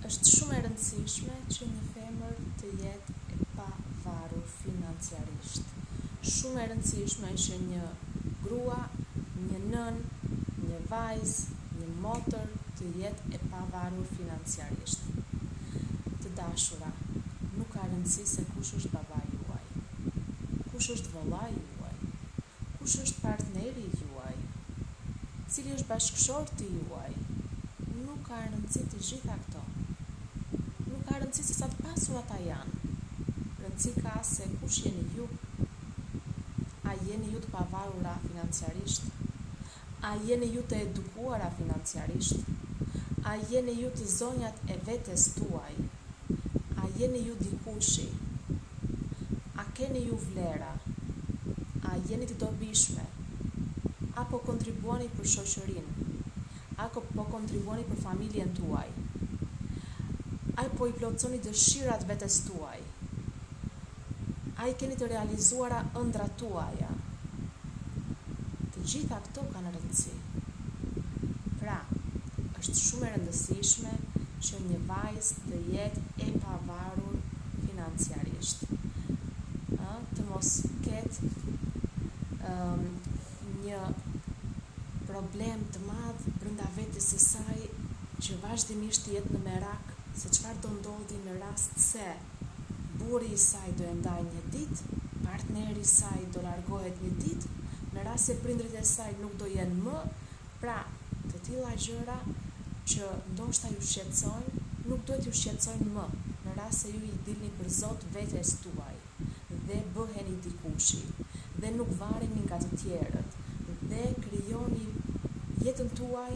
Është shumë e rëndësishme që një femër të jetë e pavarur financiarisht. Shumë e rëndësishme që një grua, një nën, një vajzë, një motër të jetë e pavarur financiarisht. Të dashura, nuk ka rëndësi se kush është babai juaj, kush është vëllai juaj, kush është partneri juaj, cili është bashkëshorti juaj. Nuk ka rëndësi të gjitha këto. Nuk ka rëndësi se sa të pasur ata janë. Rëndësi ka se kush jeni ju. A jeni ju të pavarura financiarisht? A jeni ju të edukuara financiarisht? A jeni ju të zonjat e vetes tuaj? A jeni ju dikushi? A keni ju vlera? A jeni të dobishme? Apo kontribuoni për shoqërinë? Apo po kontribuoni për familjen tuaj? Po i plotësoni dëshirat vetes tuaj? A i keni të realizuara ëndrat tuaja? Të gjitha këto kanë rëndësi. Pra, është shumë e rëndësishme që një vajzë të jetë e pavarur financiarisht. Të mos ketë një problem të madh brenda vetes së saj që vazhdimisht jetë në merak se çfarë do ndodhi në rast se burri i saj do e ndajë një ditë, partneri i saj do largohet një ditë, në rast se prindrit e saj nuk do jenë më, pra të tilla gjëra që ndoshta ju shqetësojnë, nuk duhet ju shqetësojnë më, në rast se ju i dilni për Zot vetes tuaj dhe bëheni dikushi dhe nuk varreni nga të tjerët dhe krijoni jetën tuaj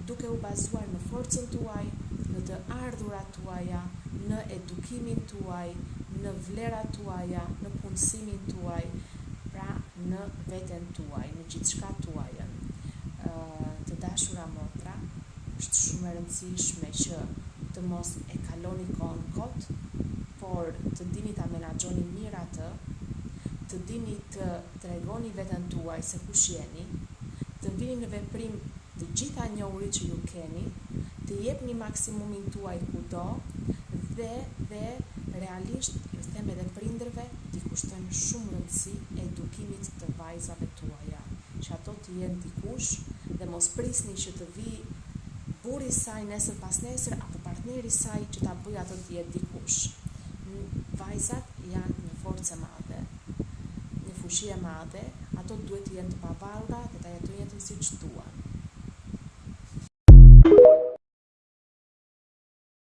duke u bazuar në forcën tuaj, në të ardhurat tuaja, në edukimin tuaj, në vlerat tuaja, në punësimin tuaj, pra në veten tuaj, në gjithçka tuajën. Të dashura motra, është shumë e rëndësishme që të mos e kaloni kohën kot, por të dini ta menaxhoni mirë atë, të dini të tregoni veten tuaj se kush jeni, të vini në veprim të gjitha njohurit që ju keni, të jepni maksimumin tuaj kudo dhe realisht ju them edhe prindërve t'i kushtojnë shumë rëndësi edukimit të vajzave tuaja, që ato të jenë dikush dhe mos prisni që të vi burri i saj nesër pas nesër apo partneri i saj që ta bëjë ato të jetë dikush. Vajzat janë një forcë e madhe, një fuqi e madhe, ato duhet të jenë të pavarura dhe ta jetojnë jetën siç duan.